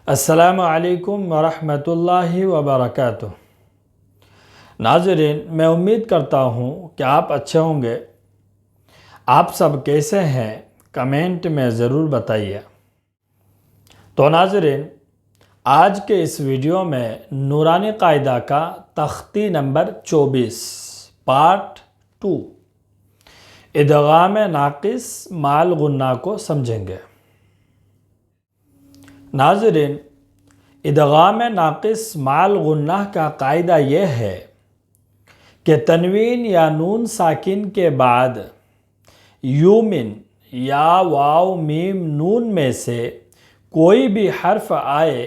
السلام علیکم ورحمۃ اللہ وبرکاتہ۔ ناظرین، میں امید کرتا ہوں کہ آپ اچھے ہوں گے۔ آپ سب کیسے ہیں کمنٹ میں ضرور بتائیے۔ تو ناظرین، آج کے اس ویڈیو میں نورانی قاعدہ کا تختی نمبر 24 پارٹ 2 ادغام ناقص مال غنہ کو سمجھیں گے۔ ناظرین، ادغام ناقص مال غنہ کا قاعدہ یہ ہے کہ تنوین یا نون ساکن کے بعد یومن یا واو میم نون میں سے کوئی بھی حرف آئے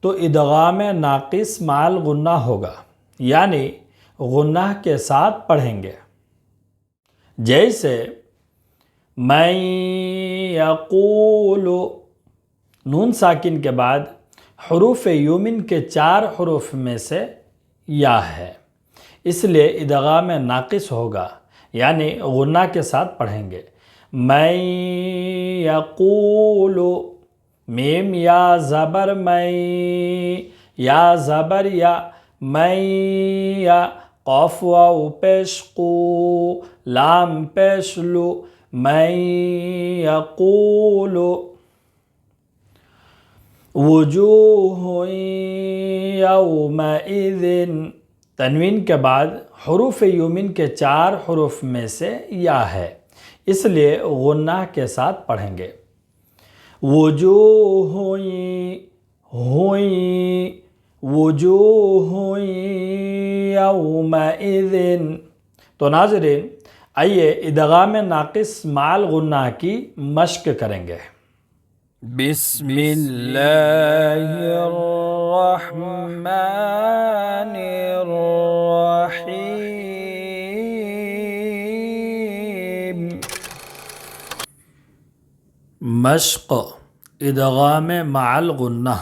تو ادغام ناقص مال غنہ ہوگا، یعنی غنہ کے ساتھ پڑھیں گے۔ جیسے میں یقول، نون ساکن کے بعد حروف یومن کے 4 حروف میں سے یا ہے، اس لیے ادغام ناقص ہوگا، یعنی غنہ کے ساتھ پڑھیں گے۔ میں یقول، میم یا زبر میں، یا زبر یا، میں یا، قاف واو پیش قو، لام پیش لو، میں یقول۔ وجوہ یومئذ، تنوین کے بعد حروف یومن کے 4 حروف میں سے یا ہے، اس لیے غنہ کے ساتھ پڑھیں گے۔ وجوہ ہوئی، وجوہ یومئذ۔ تو ناظرین، آئیے ادغام ناقص مال غنہ کی مشق کریں گے۔ بسم اللہ الرحمن الرحیم۔ مشق ادغام مع الغنہ۔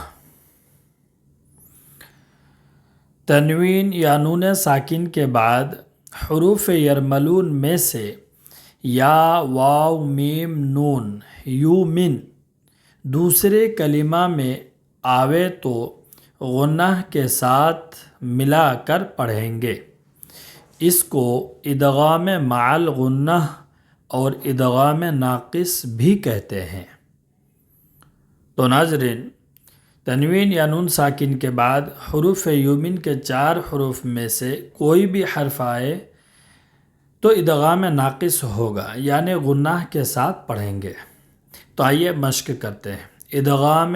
تنوین یا نون ساکن کے بعد حروف یرملون میں سے یا واو میم نون یومن دوسرے کلمہ میں آوے تو غنہ کے ساتھ ملا کر پڑھیں گے۔ اس کو ادغام مع الغنہ اور ادغام ناقص بھی کہتے ہیں۔ تو ناظرین، تنوین یا نون ساکن کے بعد حروف یومن کے 4 حروف میں سے کوئی بھی حرف آئے تو ادغام ناقص ہوگا، یعنی غنہ کے ساتھ پڑھیں گے۔ تو آئیے مشق کرتے ہیں۔ ادغام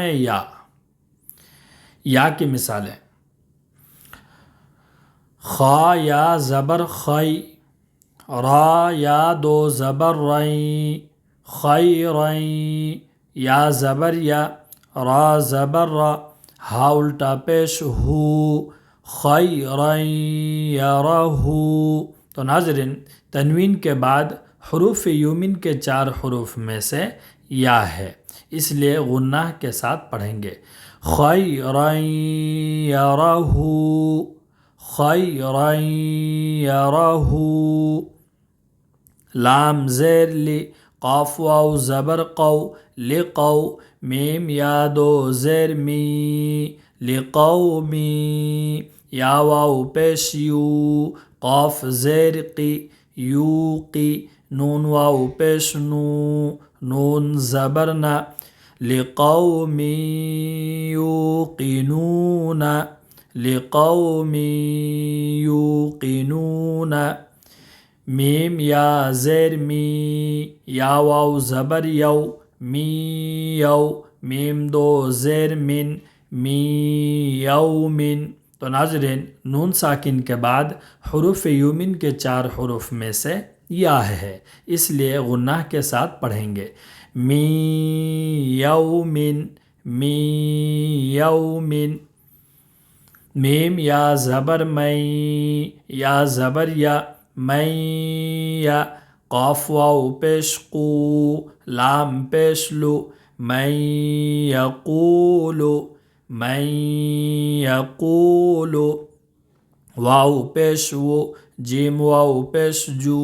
یا کی مثالیں: خا یا زبر خی، را یا دو زبر رئی، خی رئی، یا زبر یا، را زبر را، ہا الٹا پیش ہو، خی رئی یرہو۔ تو ناظرین، تنوین کے بعد حروف یومن کے 4 حروف میں سے یا ہے، اس لیے غنہ کے ساتھ پڑھیں گے۔ خیرا یرہو، خیرا یرہو۔ لام زیر لی، قاف واو زبر قو، لقو، میم یا دو زیر می، لقومی، یا واو پیش یو، قاف زیر قی، یوقی، نون واو پیش نو، نون زبر نا، لقوم یوقنون، لقوم یوقنون۔ میم یا زیر می، یا واو زبر یو، می یو، میم دو زیر من، می یومن۔ تو ناظرین، نون ساکن کے بعد حروف یومن کے 4 حروف میں سے یا ہے، اس لیے غنہ کے ساتھ پڑھیں گے۔ می یومن، می یومن۔ میم یا زبر میں، یا زبر یا، میں یا، قاف واو پیش قو، لام پیش لو، میں یقول، میں یقول۔ واو پیش و، جیم واو پیش جو،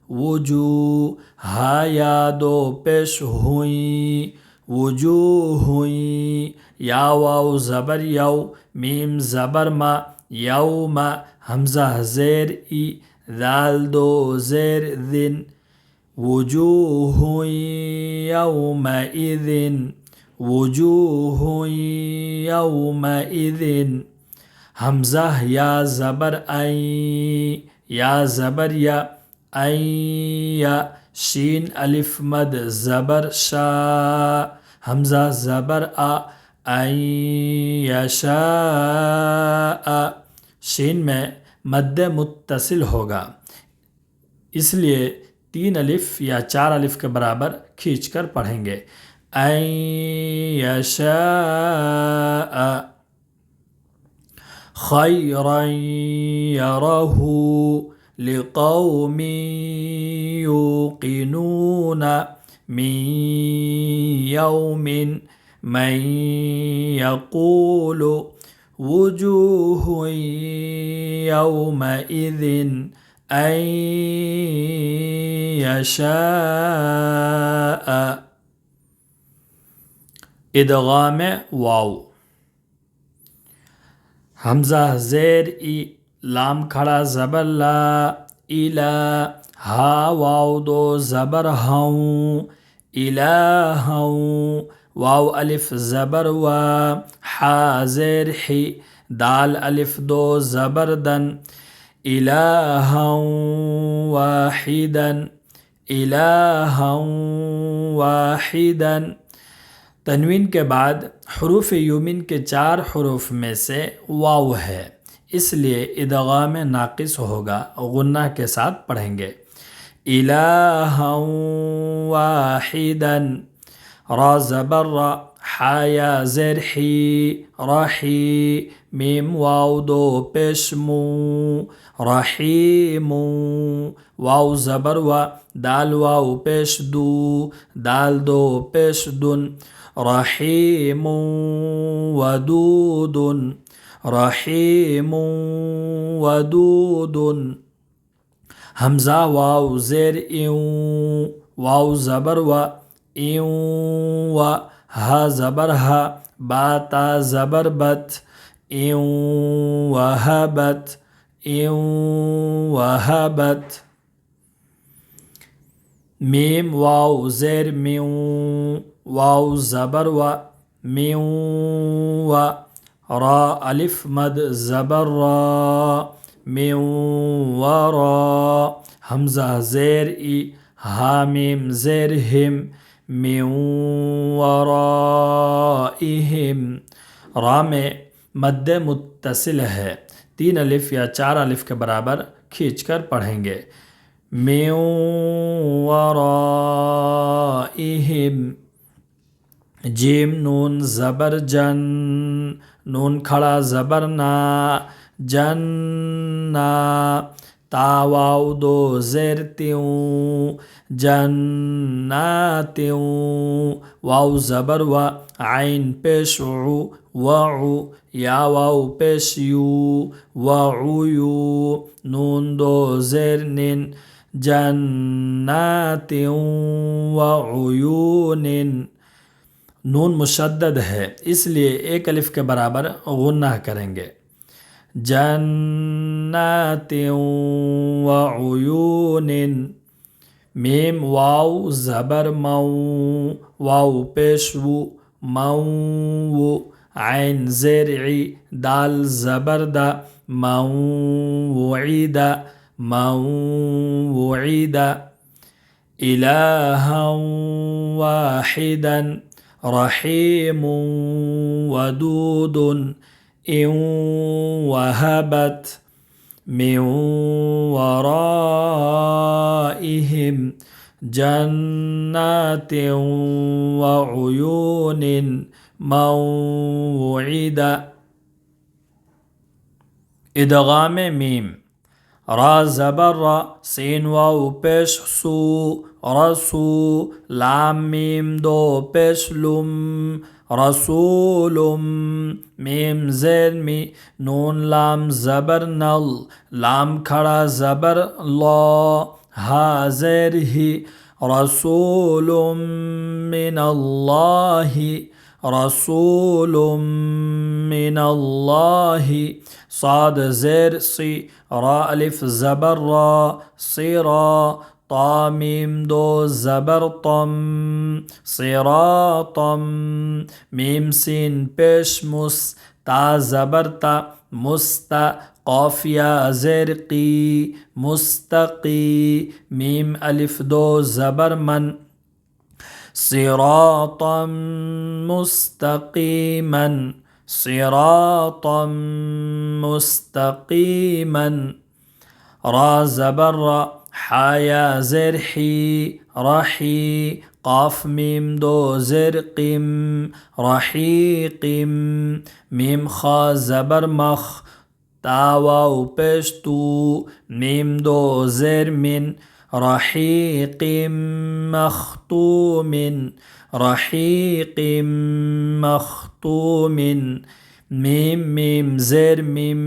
وجو، ہا یا دو پیش ہوئی، وجوه یا واو زبر یو میم زبر ما یوم حمزہ زیر ای ذال دو زیر ذن وجوه یومئذ وجوه یومئذ حمزہ یا زبر این یا زبر یا این شین الف مد زبر شا حمزہ زبر این یشاء شین میں مد متصل ہوگا اس لیے 3 الف یا 4 الف کے برابر کھینچ کر پڑھیں گے این یشاء خیرا یرہ لقوم یوقنون من یوم من یقول وجوہ یومئذ این یشاء ادغام واو حمزہ زیر ای لام کھڑا زبر لا الا ہا واو دو زبر ہوں الہوں واو الف زبر و حا زیر حی دال الف دو زبر دن الہوں واحدا الہوں واحدا تنوین کے بعد حروف یومن کے 4 حروف میں سے واو ہے اس لیے ادغام ناقص ہوگا غنہ کے ساتھ پڑھیں گے الہا واحدا را زبر را حایا زیر حی رحی میم واو دو پیش مو رحیم واو زبر و دال واو پیش دو دال دو پیش دن رحیم ودود رحیم ودود حمزہ واو زیر ایوں واو زبر و ایوں و ہا زبر ہا باتا زبر بت ایوں وہبت ایوں وہبت میم واو زیر میوں واو زبر و میوں و را الف مد زبر را میوں ورا حمزہ زیر ای حامیم زیر ہم میوں ورائہم را میں مد متصل ہے 3 الف یا 4 الف کے برابر کھینچ کر پڑھیں گے میوں ورائہم جیم نون زبر جن نون کھڑا زبر نا جنّا تا واو دو زیر تیوں جناتیوں واو زبر و عین پیش عو وعو یا واو پیش یو وعیو نون دو زیر نن جناتیوں وعیون نون مشدد ہے اس لیے 1 الف کے برابر غنہ کریں گے جنات وعیون میم واو زبر مو واو پیش وو مو عین زیر عی دال زبر دا موعدا موعدا الہا واحدا رحیم ودود ان وهبت من ورائهم جنات وعيون موعدا ادغام میم را زبر را سین واو پیش سو رسو لام میم دو پیش لم رسولم میم زیر می نون لام زبر نل لام کھڑا زبر لا ہا زیر ہی رسول من اللہ رسول من اللہ صاد زیر سی را الف زبر را صرا طا میم دو زبر طم صراطم میم سین پیش مس تا زبر تا مستا قاف یا زیر قی مستقی میم الف دو زبر من صراطا مستقیما صراطا مستقیما را زبر را حا یا زیر حی رحی قاف میم دو زیر قم رحیقم میم خا زبر مخ تا واو پیش تو میم دو زیر من رحیق مختوم رحیق مختوم میم میم زیر میم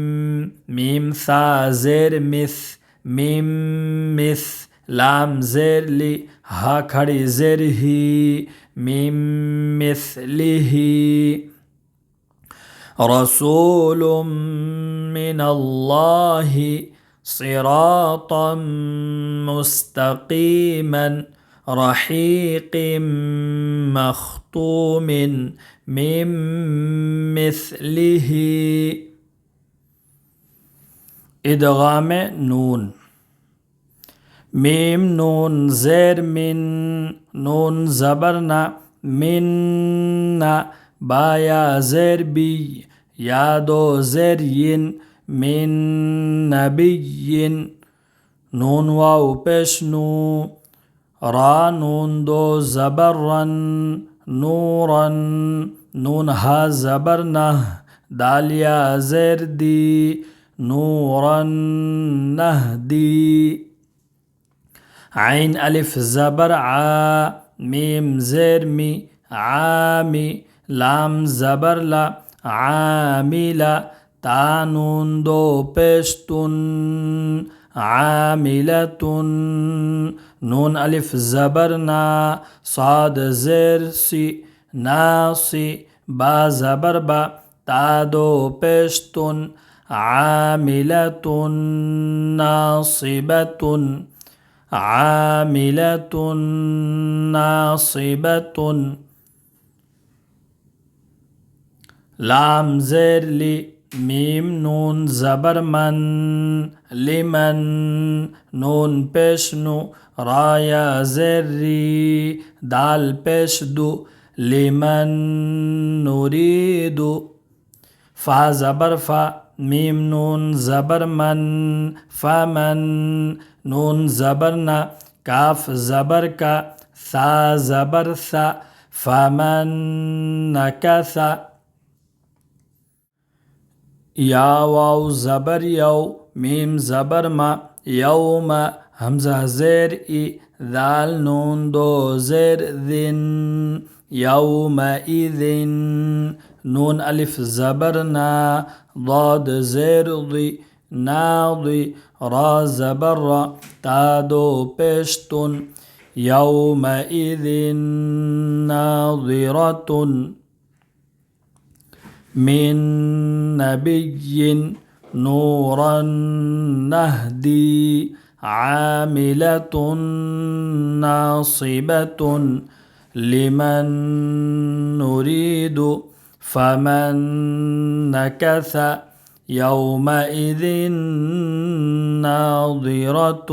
میم ثا زیر مث میم مث لام زیر لی ہا کھڑی زیر ہی میم مثلہ رسول من اللہ صراطا مستقیما رحیق مختوم میم مثلہ ادغام نون میم نون زیر من نون زبرنا من با یا زیر بی یا دو زیر ین من نبی نون واو پیش نو را نون دو زبر رن نورن نون ہا زبر نہ دال یا زیر دی نورن نہدی عین الف زبر عا میم زیر می عامی لام زبر لا عاملا تا نون دو پیشتن عاملتن نون الف زبر نا صاد زیر سی ناسی با زبر با تا دو پیشتن عاملتن ناصبتن عاملتن ناصبتن لام زیر لی میم نون زبر من لمن نون پیش نو را یا زیر ری دال پیش دو لمن نریدو فا زبر فا میم نون زبر من فمن نون زبر نا کاف زبر کا ثا زبر ثا فمن نکث یا واو زبر یو میم زبر ما یوم حمزہ زیر ای ذال نون دو زیر ذن یوم ایذن نون الف زبر نا ضاد زیر ضی ناضی را زبر را تا دو پیشتن یوم ایذن ناظرتن من نبی نورا نهدی عاملة ناصبة لمن نريد فمن نكث يومئذ ناظرة